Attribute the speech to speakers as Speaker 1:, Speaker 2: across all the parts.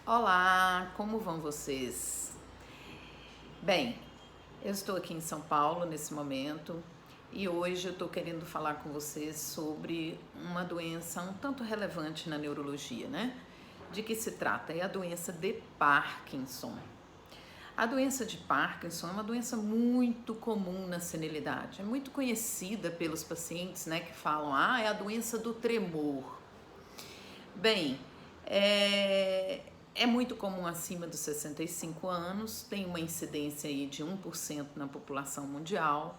Speaker 1: Olá, como vão vocês? Bem, eu estou aqui em São Paulo nesse momento e hoje eu estou querendo falar com vocês sobre uma doença um tanto relevante na neurologia, né? De que se trata? É a doença de Parkinson. A doença de Parkinson é uma doença muito comum na senilidade, é muito conhecida pelos pacientes, né, que falam, é a doença do tremor. Bem, é muito comum acima dos 65 anos, tem uma incidência aí de 1% na população mundial,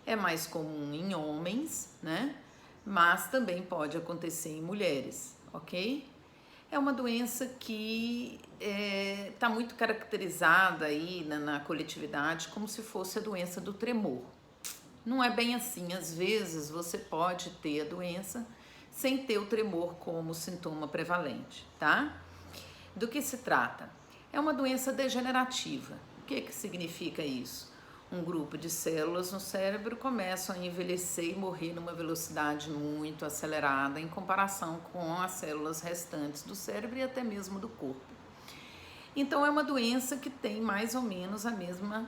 Speaker 1: é mais comum em homens, né? Mas também pode acontecer em mulheres, ok? É uma doença que está muito caracterizada aí na coletividade como se fosse a doença do tremor. Não é bem assim, às vezes você pode ter a doença sem ter o tremor como sintoma prevalente, tá? Do que se trata? É uma doença degenerativa. O que significa isso? Um grupo de células no cérebro começam a envelhecer e morrer numa velocidade muito acelerada em comparação com as células restantes do cérebro e até mesmo do corpo. Então é uma doença que tem mais ou menos a mesma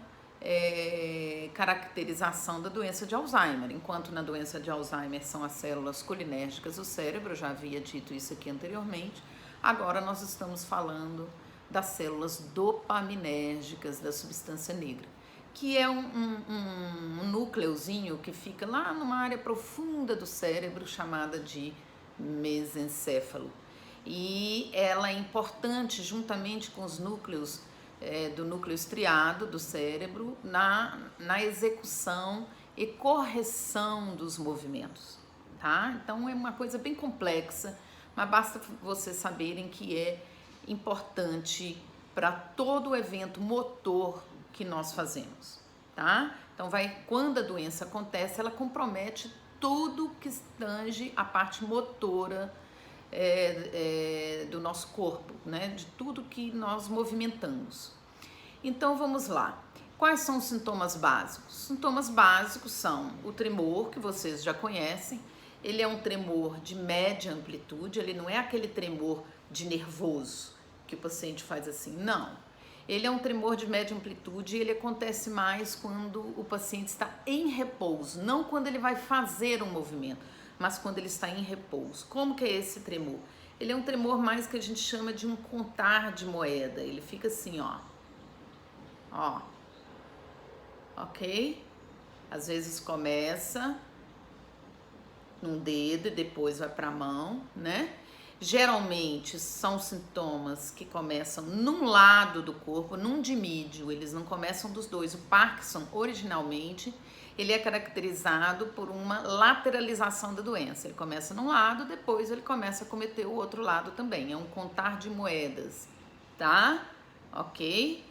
Speaker 1: caracterização da doença de Alzheimer. Enquanto na doença de Alzheimer são as células colinérgicas do cérebro, eu já havia dito isso aqui anteriormente, agora nós estamos falando das células dopaminérgicas da substância negra, que é um núcleozinho que fica lá numa área profunda do cérebro chamada de mesencéfalo. E ela é importante juntamente com os núcleos do núcleo estriado do cérebro na execução e correção dos movimentos, tá? Então é uma coisa bem complexa, mas basta vocês saberem que é importante para todo o evento motor que nós fazemos, tá? Então quando a doença acontece, ela compromete tudo que tange a parte motora do nosso corpo, né? De tudo que nós movimentamos. Então vamos lá. Quais são os sintomas básicos? Os sintomas básicos são o tremor, que vocês já conhecem. Ele é um tremor de média amplitude, ele não é aquele tremor de nervoso que o paciente faz assim, não. Ele é um tremor de média amplitude e ele acontece mais quando o paciente está em repouso, não quando ele vai fazer um movimento, mas quando ele está em repouso. Como que é esse tremor? Ele é um tremor mais que a gente chama de um contar de moeda. Ele fica assim, ó, ok? Às vezes começa num dedo e depois vai para a mão, né? Geralmente são sintomas que começam num lado do corpo, num dimídio, eles não começam dos dois. O Parkinson, originalmente, ele é caracterizado por uma lateralização da doença. Ele começa num lado, depois ele começa a cometer o outro lado também. É um contar de moedas, tá? Ok?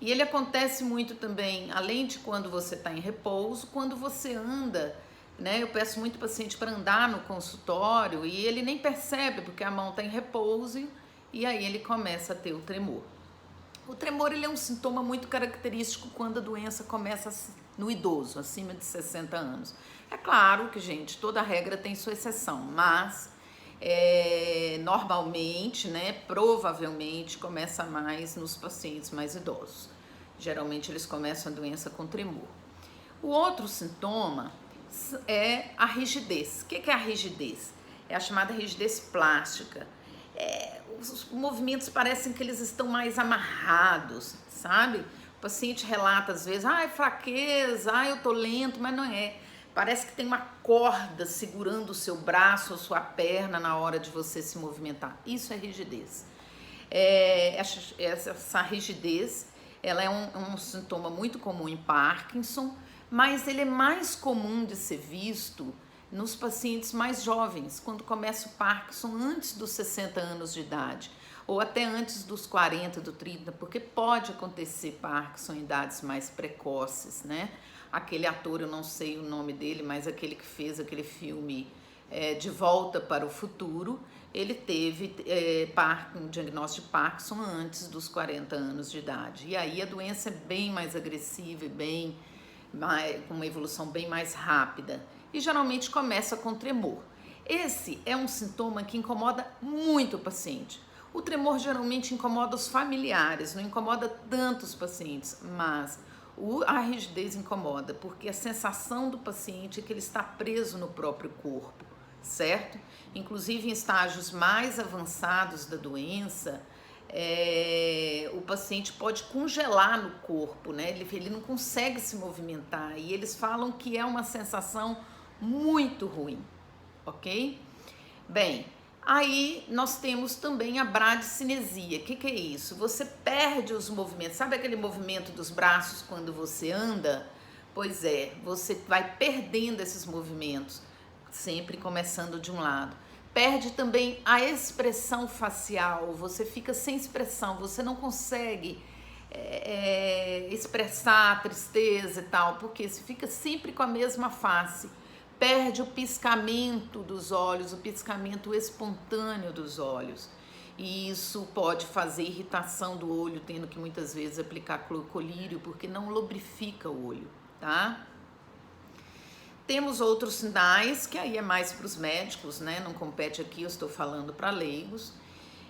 Speaker 1: E ele acontece muito também, além de quando você está em repouso, quando você anda, né? Eu peço muito paciente para andar no consultório e ele nem percebe porque a mão está em repouso e aí ele começa a ter o tremor. O tremor ele é um sintoma muito característico quando a doença começa no idoso, acima de 60 anos. É claro que, gente, toda regra tem sua exceção, mas normalmente, né, provavelmente começa mais nos pacientes mais idosos. Geralmente eles começam a doença com tremor. O outro sintoma é a rigidez. O que é a rigidez? É a chamada rigidez plástica. Os movimentos parecem que eles estão mais amarrados, sabe? O paciente relata às vezes, fraqueza, eu tô lento, mas não é. Parece que tem uma corda segurando o seu braço ou sua perna na hora de você se movimentar. Isso é rigidez. Essa rigidez, ela é um sintoma muito comum em Parkinson, mas ele é mais comum de ser visto nos pacientes mais jovens, quando começa o Parkinson antes dos 60 anos de idade, ou até antes dos 40, do 30, porque pode acontecer Parkinson em idades mais precoces, né? Aquele ator, eu não sei o nome dele, mas aquele que fez aquele filme De Volta para o Futuro, ele teve um diagnóstico de Parkinson antes dos 40 anos de idade. E aí a doença é bem mais agressiva e com uma evolução bem mais rápida. E geralmente começa com tremor. Esse é um sintoma que incomoda muito o paciente. O tremor geralmente incomoda os familiares, não incomoda tanto os pacientes, mas a rigidez incomoda, porque a sensação do paciente é que ele está preso no próprio corpo, certo? Inclusive em estágios mais avançados da doença, o paciente pode congelar no corpo, né? Ele não consegue se movimentar e eles falam que é uma sensação muito ruim, ok? Bem, aí nós temos também a bradicinesia. O que é isso? Você perde os movimentos. Sabe aquele movimento dos braços quando você anda? Pois é, você vai perdendo esses movimentos, sempre começando de um lado. Perde também a expressão facial, você fica sem expressão, você não consegue expressar a tristeza e tal, porque você fica sempre com a mesma face. Perde o piscamento dos olhos, o piscamento espontâneo dos olhos. E isso pode fazer irritação do olho, tendo que muitas vezes aplicar colírio, porque não lubrifica o olho, tá? Temos outros sinais, que aí é mais para os médicos, né? Não compete aqui, eu estou falando para leigos.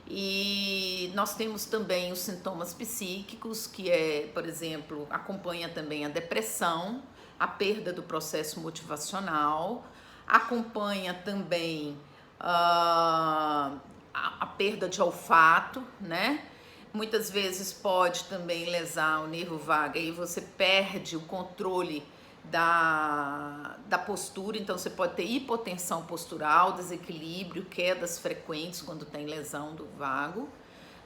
Speaker 1: E nós temos também os sintomas psíquicos, que por exemplo, acompanha também a depressão, a perda do processo motivacional, acompanha também a perda de olfato, né? Muitas vezes pode também lesar o nervo vago e você perde o controle da postura, então você pode ter hipotensão postural, desequilíbrio, quedas frequentes quando tem lesão do vago,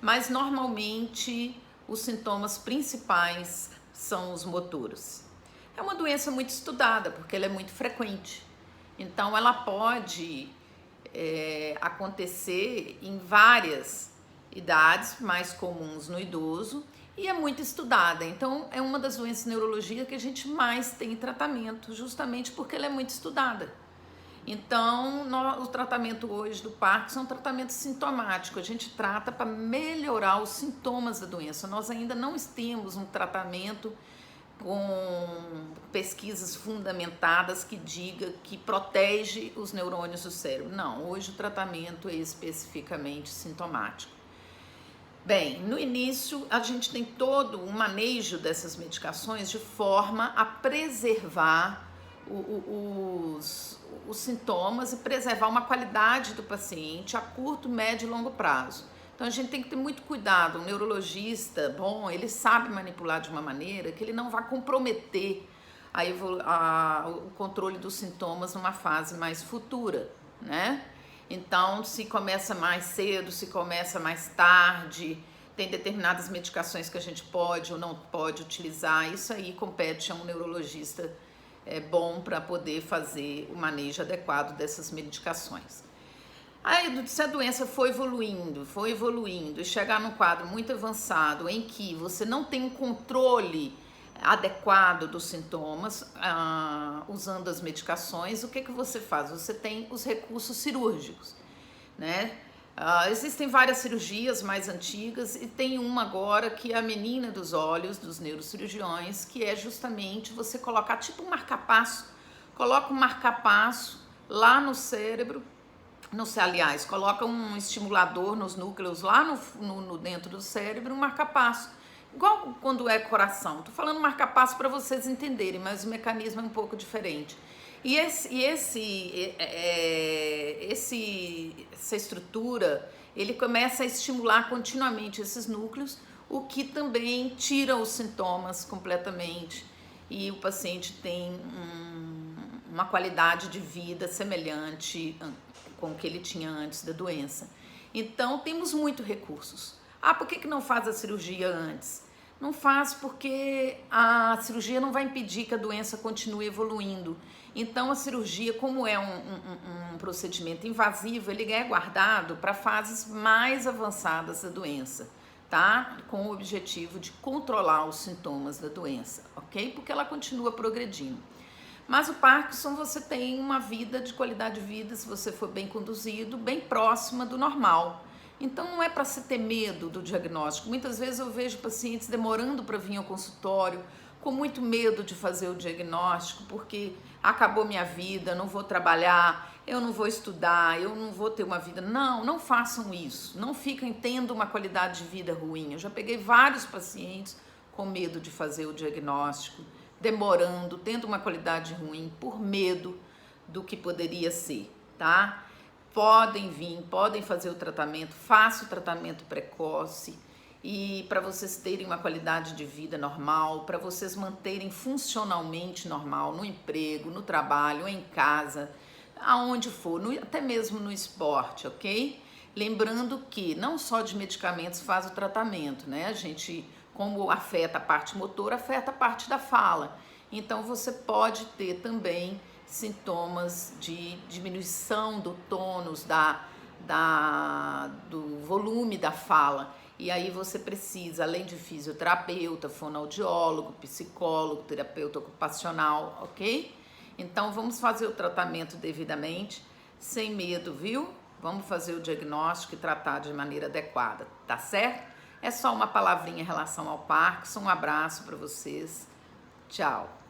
Speaker 1: mas normalmente os sintomas principais são os motoros. É uma doença muito estudada, porque ela é muito frequente, então ela pode acontecer em várias idades, mais comuns no idoso, e é muito estudada. Então é uma das doenças de neurologia que a gente mais tem tratamento, justamente porque ela é muito estudada. Então o tratamento hoje do Parkinson é um tratamento sintomático, a gente trata para melhorar os sintomas da doença. Nós ainda não temos um tratamento com pesquisas fundamentadas que diga que protege os neurônios do cérebro. Não, hoje o tratamento é especificamente sintomático. Bem, no início a gente tem todo um manejo dessas medicações de forma a preservar os sintomas e preservar uma qualidade do paciente a curto, médio e longo prazo. Então a gente tem que ter muito cuidado. Um neurologista bom, ele sabe manipular de uma maneira que ele não vai comprometer o controle dos sintomas numa fase mais futura, né? Então, se começa mais cedo, se começa mais tarde, tem determinadas medicações que a gente pode ou não pode utilizar, isso aí compete a um neurologista bom para poder fazer o manejo adequado dessas medicações. Aí, se a doença foi evoluindo e chegar num quadro muito avançado em que você não tem um controle adequado dos sintomas, usando as medicações, o que você faz? Você tem os recursos cirúrgicos, né? Existem várias cirurgias mais antigas e tem uma agora que é a menina dos olhos dos neurocirurgiões, que é justamente você colocar tipo um marca-passo, coloca um marca-passo lá no cérebro, aliás, coloca um estimulador nos núcleos lá no dentro do cérebro, um marca-passo. Igual quando é coração. Estou falando marca-passo para vocês entenderem, mas o mecanismo é um pouco diferente. E essa estrutura, ele começa a estimular continuamente esses núcleos, o que também tira os sintomas completamente e o paciente tem uma qualidade de vida semelhante com o que ele tinha antes da doença. Então, temos muitos recursos. Por que não faz a cirurgia antes? Não faz porque a cirurgia não vai impedir que a doença continue evoluindo. Então, a cirurgia, como é um procedimento invasivo, ele é guardado para fases mais avançadas da doença, tá? Com o objetivo de controlar os sintomas da doença, ok? Porque ela continua progredindo. Mas o Parkinson, você tem uma vida de qualidade de vida, se você for bem conduzido, bem próxima do normal. Então não é para se ter medo do diagnóstico. Muitas vezes eu vejo pacientes demorando para vir ao consultório, com muito medo de fazer o diagnóstico, porque acabou minha vida, não vou trabalhar, eu não vou estudar, eu não vou ter uma vida. Não, não façam isso. Não fiquem tendo uma qualidade de vida ruim. Eu já peguei vários pacientes com medo de fazer o diagnóstico, demorando, tendo uma qualidade ruim por medo do que poderia ser, tá? Podem vir, podem fazer o tratamento, faça o tratamento precoce e para vocês terem uma qualidade de vida normal, para vocês manterem funcionalmente normal no emprego, no trabalho, em casa, aonde for, até mesmo no esporte, ok? Lembrando que não só de medicamentos faz o tratamento, né? A gente, como afeta a parte motora, afeta a parte da fala. Então você pode ter também sintomas de diminuição do tônus, do volume da fala. E aí você precisa, além de fisioterapeuta, fonoaudiólogo, psicólogo, terapeuta ocupacional, ok? Então vamos fazer o tratamento devidamente, sem medo, viu? Vamos fazer o diagnóstico e tratar de maneira adequada, tá certo? É só uma palavrinha em relação ao Parkinson. Um abraço para vocês. Tchau.